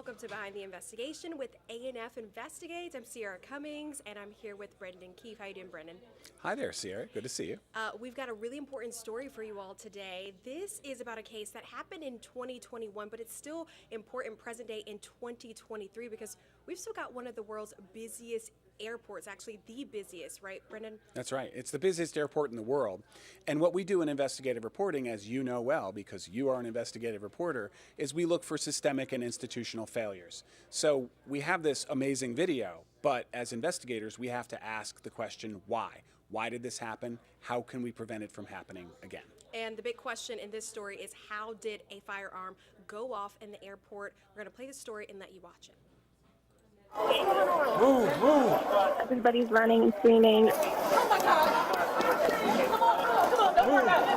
Welcome to Behind the Investigation with A&F Investigates. I'm Sierra Cummings, and I'm here with Brendan Keefe. How you doing, Brendan? Hi there, Sierra. Good to see you. We've got a really important story for you all today. This is about a case that happened in 2021, but it's still important present day in 2023 because we've still got one of the world's busiest airports, actually the busiest, right, Brendan? That's right. It's the busiest airport in the world. And what we do in investigative reporting, as you know well, because you are an investigative reporter, is we look for systemic and institutional failures. So we have this amazing video, but as investigators, we have to ask the question, why? Why did this happen? How can we prevent it from happening again? And the big question in this story is, how did a firearm go off in the airport? We're going to play the story and let you watch it. Move, move. Everybody's running and screaming. Oh my God. Come on.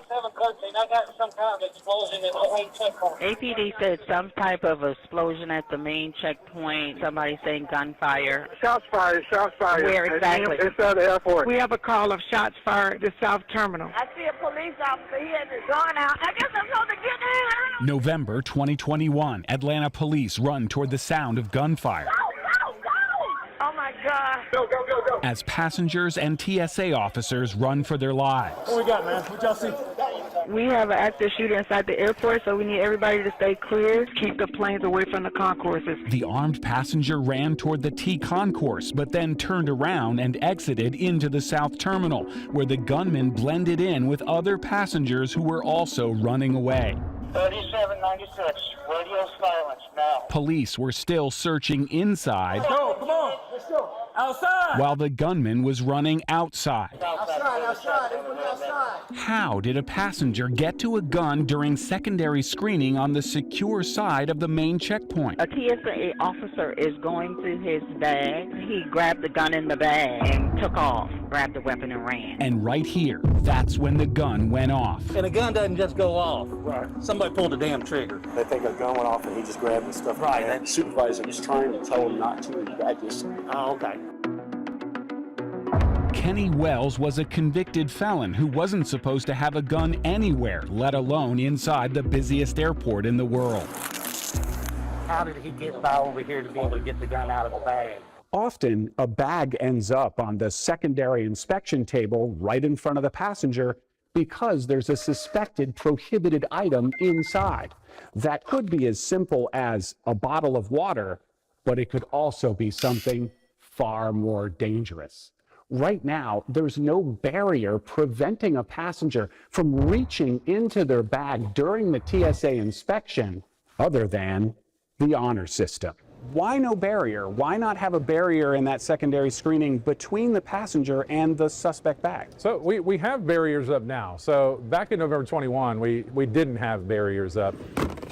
2713, I got some kind of explosion at the main checkpoint. APD said some type of explosion at the main checkpoint. Somebody saying gunfire. Shots fired, shots fired. Where exactly? Inside the airport. We have a call of shots fired at the South Terminal. I see a police officer. He has his gun out. I guess I'm supposed to get in. November 2021, Atlanta police run toward the sound of gunfire. Go, go, go! Oh my God. Go, go, go, go. As passengers and TSA officers run for their lives. What we got, man? What y'all see? We have an active shooter inside the airport, so we need everybody to stay clear. Keep the planes away from the concourses. The armed passenger ran toward the T concourse, but then turned around and exited into the South Terminal, where the gunman blended in with other passengers who were also running away. 3796, radio silence now. Police were still searching inside. Go, come on, let's go. Outside. While the gunman was running outside. Outside, everybody outside. How did a passenger get to a gun during secondary screening on the secure side of the main checkpoint? A TSA officer is going through his bag. He grabbed the gun in the bag and took off, grabbed the weapon and ran. And right here, that's when the gun went off. And a gun doesn't just go off. Right. Somebody pulled the damn trigger. They think a gun went off and he just grabbed the stuff. Right. The supervisor was trying to tell him not to, and I just... Oh, okay. Kenny Wells was a convicted felon who wasn't supposed to have a gun anywhere, let alone inside the busiest airport in the world. How did he get by over here to be able to get the gun out of the bag? Often, a bag ends up on the secondary inspection table right in front of the passenger because there's a suspected prohibited item inside. That could be as simple as a bottle of water, but it could also be something far more dangerous. Right now, there's no barrier preventing a passenger from reaching into their bag during the TSA inspection other than the honor system. Why no barrier? Why not have a barrier in that secondary screening between the passenger and the suspect bag? So we have barriers up now. So back in November 21, we didn't have barriers up.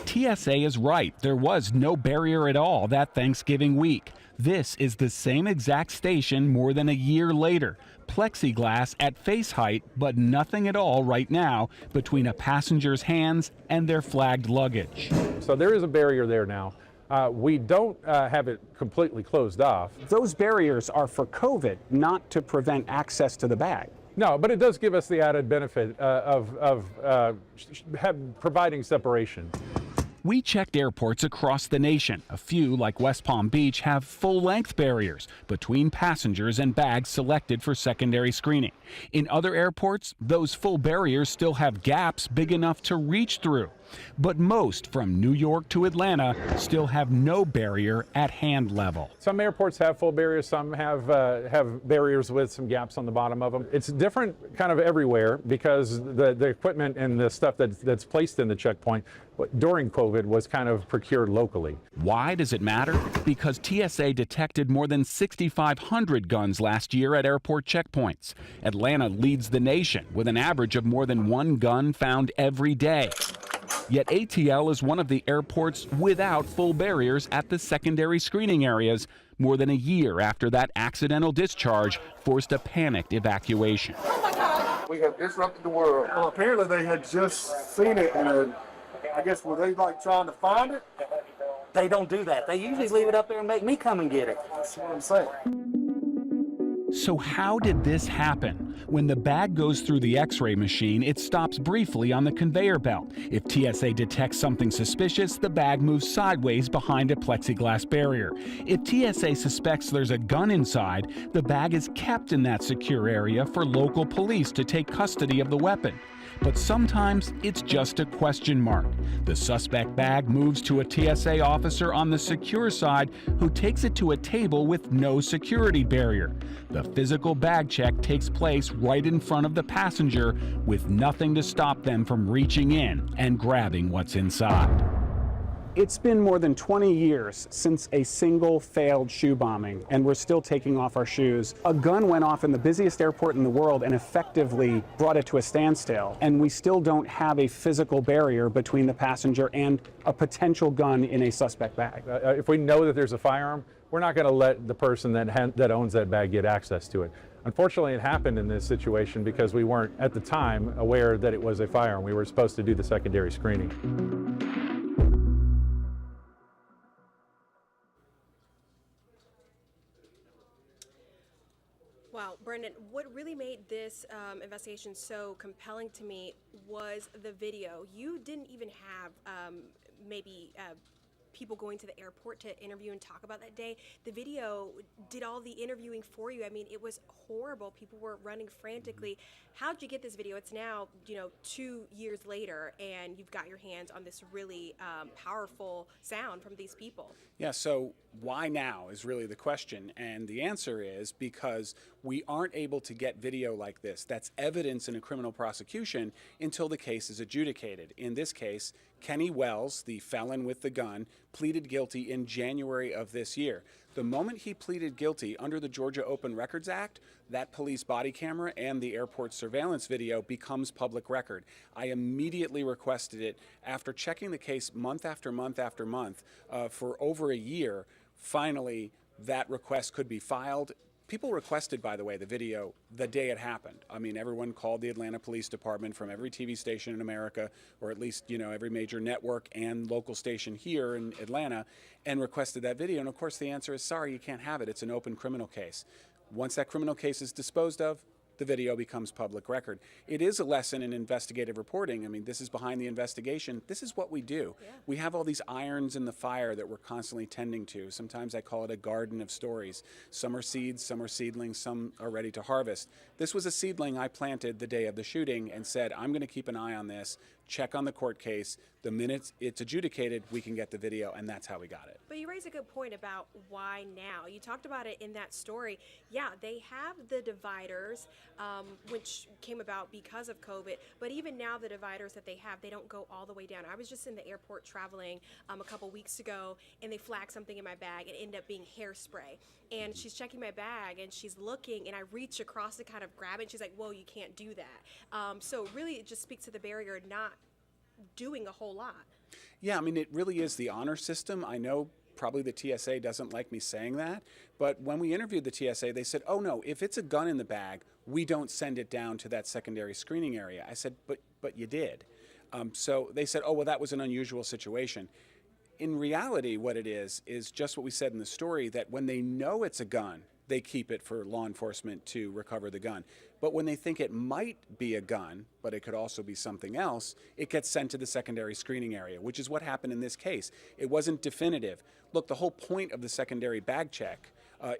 TSA is right. There was no barrier at all that Thanksgiving week. This is the same exact station more than a year later. Plexiglass at face height, but nothing at all right now between a passenger's hands and their flagged luggage. So there is a barrier there now. We don't have it completely closed off. Those barriers are for COVID, not to prevent access to the bag. No, but it does give us the added benefit of providing separation. We checked airports across the nation. A few, like West Palm Beach, have full-length barriers between passengers and bags selected for secondary screening. In other airports, those full barriers still have gaps big enough to reach through. But most, from New York to Atlanta, still have no barrier at hand level. Some airports have full barriers, some have barriers with some gaps on the bottom of them. It's different kind of everywhere because the equipment and the stuff that's placed in the checkpoint during COVID was kind of procured locally. Why does it matter? Because TSA detected more than 6,500 guns last year at airport checkpoints. Atlanta leads the nation with an average of more than one gun found every day. Yet ATL is one of the airports without full barriers at the secondary screening areas, more than a year after that accidental discharge forced a panicked evacuation. We have disrupted the world. Well, apparently they had just seen it, and I guess were they like trying to find it? They don't do that. They usually leave it up there and make me come and get it. That's what I'm saying. So how did this happen? When the bag goes through the X-ray machine, it stops briefly on the conveyor belt. If TSA detects something suspicious, the bag moves sideways behind a plexiglass barrier. If TSA suspects there's a gun inside, the bag is kept in that secure area for local police to take custody of the weapon. But sometimes it's just a question mark. The suspect bag moves to a TSA officer on the secure side who takes it to a table with no security barrier. The physical bag check takes place right in front of the passenger with nothing to stop them from reaching in and grabbing what's inside. It's been more than 20 years since a single failed shoe bombing, and we're still taking off our shoes. A gun went off in the busiest airport in the world and effectively brought it to a standstill, and we still don't have a physical barrier between the passenger and a potential gun in a suspect bag. If we know that there's a firearm, we're not going to let the person that owns that bag get access to it. Unfortunately, it happened in this situation because we weren't, at the time, aware that it was a firearm. We were supposed to do the secondary screening. Wow, Brendan, what really made this investigation so compelling to me was the video. You didn't even have maybe people going to the airport to interview and talk about that day. The video did all the interviewing for you. I mean, it was horrible. People were running frantically. How'd you get this video? It's now, 2 years later, and you've got your hands on this really powerful sound from these people. Yeah, so why now is really the question, and the answer is because we aren't able to get video like this that's evidence in a criminal prosecution until the case is adjudicated. In this case, Kenny Wells, the felon with the gun, pleaded guilty in January of this year. The moment he pleaded guilty under the Georgia Open Records Act, that police body camera and the airport surveillance video becomes public record. I immediately requested it after checking the case month after month after month for over a year. Finally, that request could be filed. People requested, by the way, the video the day it happened. I mean, everyone called the Atlanta Police Department from every TV station in America, or at least, every major network and local station here in Atlanta, and requested that video. And of course, the answer is, sorry, you can't have it. It's an open criminal case. Once that criminal case is disposed of, the video becomes public record. It is a lesson in investigative reporting. I mean, this is behind the investigation. This is what we do. Yeah. We have all these irons in the fire that we're constantly tending to. Sometimes I call it a garden of stories. Some are seeds, some are seedlings, some are ready to harvest. This was a seedling I planted the day of the shooting and said, I'm going to keep an eye on this, check on the court case. The minute it's adjudicated, we can get the video, and that's how we got it. But you raise a good point about why now. You talked about it in that story. Yeah, they have the dividers, which came about because of COVID, but even now the dividers that they have, they don't go all the way down. I was just in the airport traveling a couple weeks ago, and they flagged something in my bag. It ended up being hairspray. And she's checking my bag, and she's looking, and I reach across to kind of grab it, and she's like, whoa, you can't do that. So really it just speaks to the barrier not doing a whole lot. Yeah, I mean, it really is the honor system. I know probably the TSA doesn't like me saying that, but when we interviewed the TSA, they said, oh no, if it's a gun in the bag, we don't send it down to that secondary screening area. I said, but you did. So they said, oh, well, that was an unusual situation. In reality, what it is just what we said in the story, that when they know it's a gun, they keep it for law enforcement to recover the gun. But when they think it might be a gun, but it could also be something else, it gets sent to the secondary screening area, which is what happened in this case. It wasn't definitive. Look, the whole point of the secondary bag check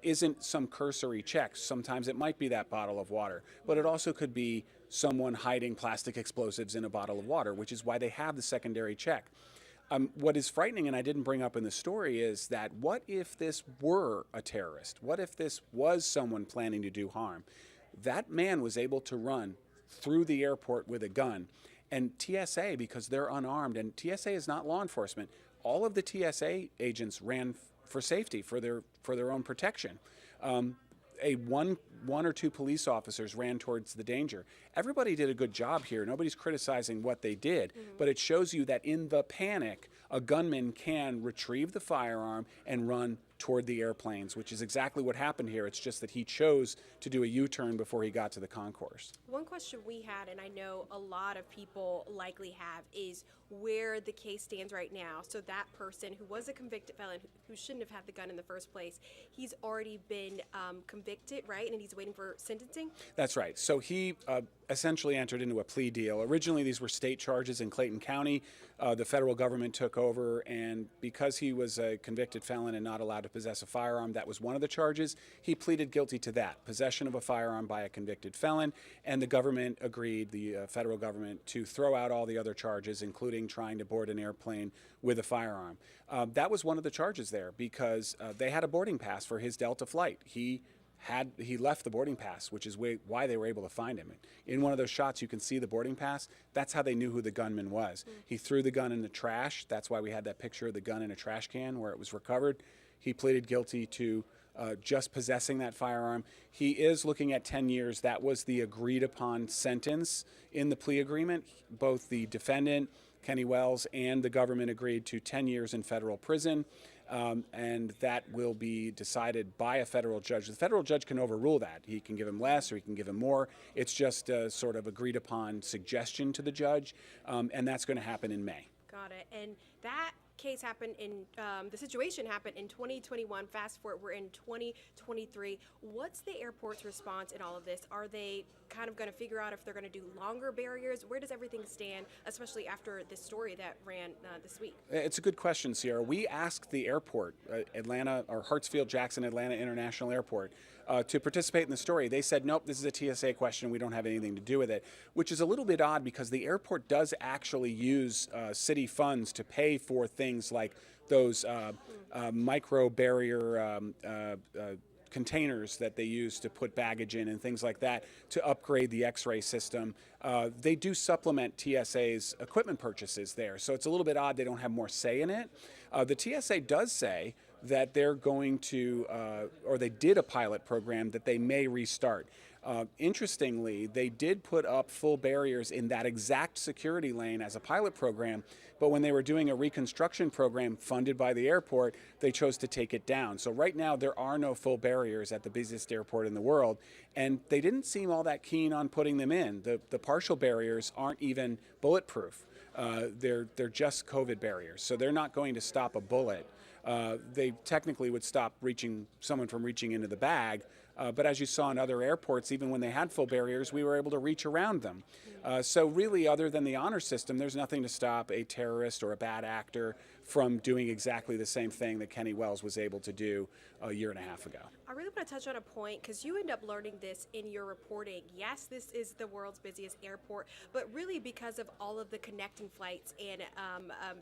isn't some cursory check. Sometimes it might be that bottle of water, but it also could be someone hiding plastic explosives in a bottle of water, which is why they have the secondary check. What is frightening, and I didn't bring up in the story, is that what if this were a terrorist? What if this was someone planning to do harm? That man was able to run through the airport with a gun. And TSA, because they're unarmed, and TSA is not law enforcement, all of the TSA agents ran for safety, for their own protection. One or two police officers ran towards the danger. Everybody did a good job here. Nobody's criticizing what they did, but it shows you that in the panic, a gunman can retrieve the firearm and run toward the airplanes, which is exactly what happened here. It's just that he chose to do a U-turn before he got to the concourse. One question we had, and I know a lot of people likely have, is where the case stands right now. So that person who was a convicted felon, who shouldn't have had the gun in the first place, he's already been convicted, right? And he's waiting for sentencing? That's right. So he essentially entered into a plea deal. Originally, these were state charges in Clayton County. The federal government took over, and because he was a convicted felon and not allowed to possess a firearm, that was one of the charges. He pleaded guilty to that, possession of a firearm by a convicted felon, and the government agreed, the federal government, to throw out all the other charges, including trying to board an airplane with a firearm. That was one of the charges there because they had a boarding pass for his Delta flight. He left the boarding pass, which is why they were able to find him. In one of those shots, you can see the boarding pass. That's how they knew who the gunman was. He threw the gun in the trash. That's why we had that picture of the gun in a trash can where it was recovered. He pleaded guilty to just possessing that firearm. He is looking at 10 years. That was the agreed upon sentence in the plea agreement. Both the defendant, Kenny Wells, and the government agreed to 10 years in federal prison. And that will be decided by a federal judge. The federal judge can overrule that. He can give him less or he can give him more. It's just a sort of agreed upon suggestion to the judge, and that's going to happen in May. Got it. And that case happened in, the situation happened in 2021. Fast forward, we're in 2023. What's the airport's response in all of this? Are they kind of going to figure out if they're going to do longer barriers? Where does everything stand, especially after this story that ran this week? It's a good question, Sierra. We asked the airport, Atlanta, or Hartsfield-Jackson Atlanta International Airport, to participate in the story. They said, nope, this is a TSA question. We don't have anything to do with it, which is a little bit odd because the airport does actually use city funds to pay for things like those micro barrier containers that they use to put baggage in and things like that to upgrade the X-ray system. They do supplement TSA's equipment purchases there, so it's a little bit odd they don't have more say in it. The TSA does say that they're going to, or they did a pilot program that they may restart. Interestingly, they did put up full barriers in that exact security lane as a pilot program, but when they were doing a reconstruction program funded by the airport, they chose to take it down. So right now, there are no full barriers at the busiest airport in the world, and they didn't seem all that keen on putting them in. The partial barriers aren't even bulletproof. They're just COVID barriers, so they're not going to stop a bullet. They technically would stop someone from reaching into the bag, but as you saw in other airports, even when they had full barriers, we were able to reach around them. So really, other than the honor system, there's nothing to stop a terrorist or a bad actor from doing exactly the same thing that Kenny Wells was able to do a year and a half ago. I really want to touch on a point because you end up learning this in your reporting. Yes, this is the world's busiest airport, but really because of all of the connecting flights and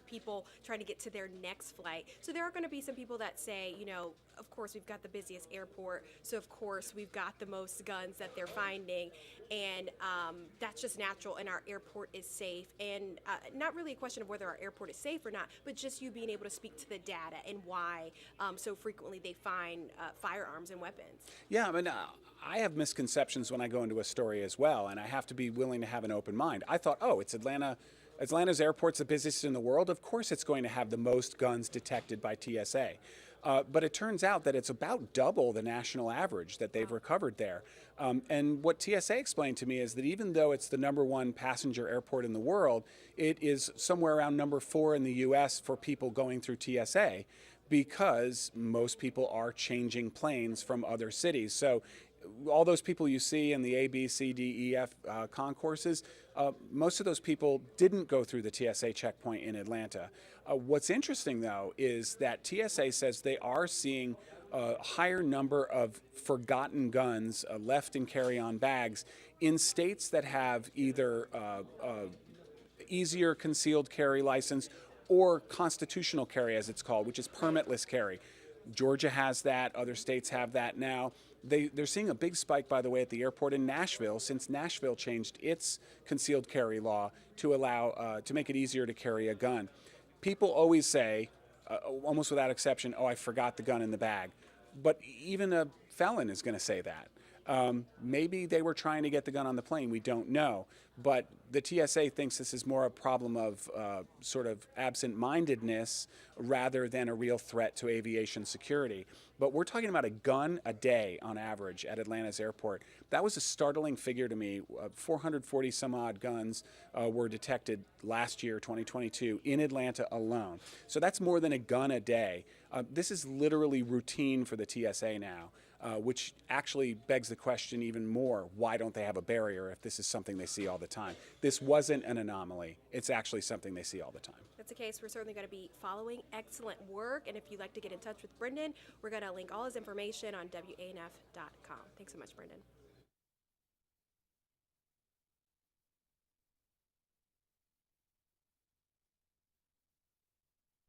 people trying to get to their next flight. So there are going to be some people that say, you know, of course we've got the busiest airport, so of course we've got the most guns that they're finding, and that's just natural, and our airport is safe. And not really a question of whether our airport is safe or not, but just you being able to speak to the data and why so frequently they find firearms and weapons. Yeah, I mean, I have misconceptions when I go into a story as well, and I have to be willing to have an open mind. I thought, oh, it's Atlanta. Atlanta's airport's the busiest in the world. Of course it's going to have the most guns detected by TSA. But it turns out that it's about double the national average that they've recovered there. And what TSA explained to me is that even though it's the #1 passenger airport in the world, it is somewhere around #4 in the U.S. for people going through TSA because most people are changing planes from other cities. So all those people you see in the A, B, C, D, E, F concourses, most of those people didn't go through the TSA checkpoint in Atlanta. What's interesting, though, is that TSA says they are seeing a higher number of forgotten guns left in carry-on bags in states that have either easier concealed carry license or constitutional carry, as it's called, which is permitless carry. Georgia has that. Other states have that now. They're seeing a big spike, by the way, at the airport in Nashville, since Nashville changed its concealed carry law to allow to make it easier to carry a gun. People always say, almost without exception, "Oh, I forgot the gun in the bag," but even a felon is going to say that. Maybe they were trying to get the gun on the plane. We don't know. But the TSA thinks this is more a problem of sort of absent-mindedness rather than a real threat to aviation security. But we're talking about a gun a day on average at Atlanta's airport. That was a startling figure to me. 440 some odd guns were detected last year, 2022, in Atlanta alone. So that's more than a gun a day. This is literally routine for the TSA now. which actually begs the question even more, why don't they have a barrier if this is something they see all the time? This wasn't an anomaly. It's actually something they see all the time. That's a case we're certainly going to be following. Excellent work. And if you'd like to get in touch with Brendan, we're going to link all his information on WANF.com. Thanks so much, Brendan.